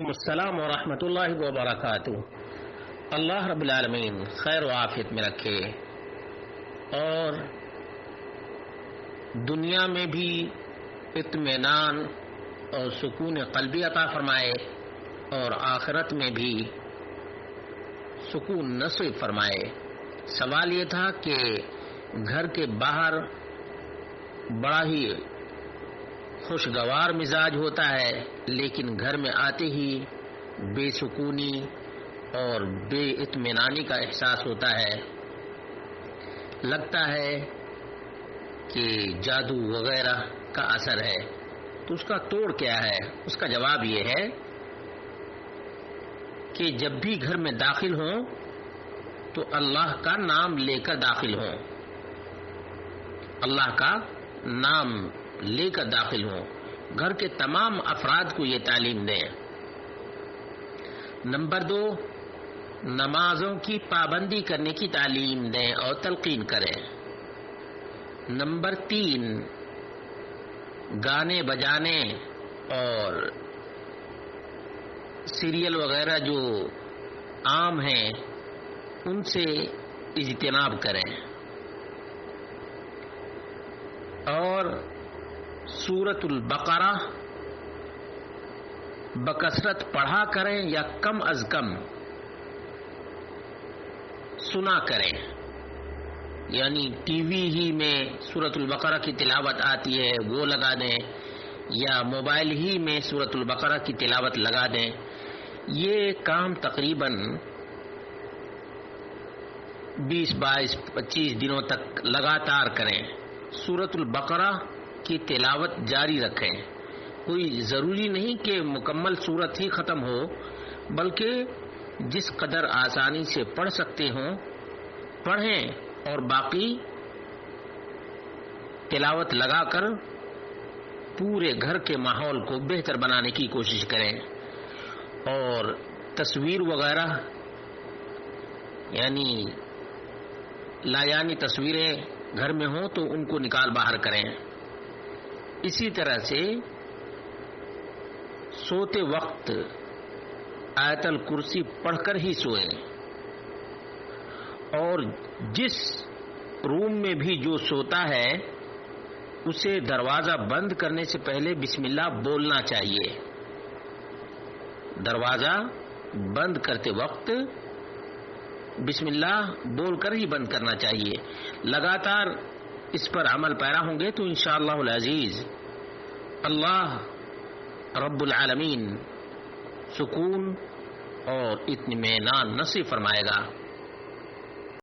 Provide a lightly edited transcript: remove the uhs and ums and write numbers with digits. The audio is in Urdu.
السلام ورحمۃ اللہ وبرکاتہ۔ اللہ رب العالمین خیر و عافیت میں رکھے اور دنیا میں بھی اطمینان اور سکون قلبی عطا فرمائے اور آخرت میں بھی سکون نصیب فرمائے۔ سوال یہ تھا کہ گھر کے باہر بڑا ہی خوشگوار مزاج ہوتا ہے، لیکن گھر میں آتے ہی بے سکونی اور بے اطمینانی کا احساس ہوتا ہے، لگتا ہے کہ جادو وغیرہ کا اثر ہے۔ تو اس کا توڑ کیا ہے؟ اس کا جواب یہ ہے کہ جب بھی گھر میں داخل ہوں تو اللہ کا نام لے کر داخل ہوں، اللہ کا نام لے کر داخل ہوں۔ گھر کے تمام افراد کو یہ تعلیم دیں۔ نمبر 2، نمازوں کی پابندی کرنے کی تعلیم دیں اور تلقین کریں۔ نمبر 3، گانے بجانے اور سیریل وغیرہ جو عام ہیں ان سے اجتناب کریں اور سورۃ البقرہ بکثرت پڑھا کریں یا کم از کم سنا کریں، یعنی ٹی وی ہی میں سورۃ البقرہ کی تلاوت آتی ہے وہ لگا دیں یا موبائل ہی میں سورۃ البقرہ کی تلاوت لگا دیں۔ یہ کام تقریباً 20، 22، 25 دنوں تک لگاتار کریں۔ سورۃ البقرہ کی تلاوت جاری رکھیں۔ کوئی ضروری نہیں کہ مکمل سورت ہی ختم ہو، بلکہ جس قدر آسانی سے پڑھ سکتے ہوں پڑھیں اور باقی تلاوت لگا کر پورے گھر کے ماحول کو بہتر بنانے کی کوشش کریں۔ اور تصویر وغیرہ یعنی لایانی تصویریں گھر میں ہوں تو ان کو نکال باہر کریں۔ اسی طرح سے سوتے وقت آیت الکرسی پڑھ کر ہی سوئیں، اور جس روم میں بھی جو سوتا ہے اسے دروازہ بند کرنے سے پہلے بسم اللہ بولنا چاہیے۔ دروازہ بند کرتے وقت بسم اللہ بول کر ہی بند کرنا چاہیے۔ لگاتار اس پر عمل پیرا ہوں گے تو انشاءاللہ العزیز اللہ رب العالمین سکون اور اطمینان نصیب فرمائے گا۔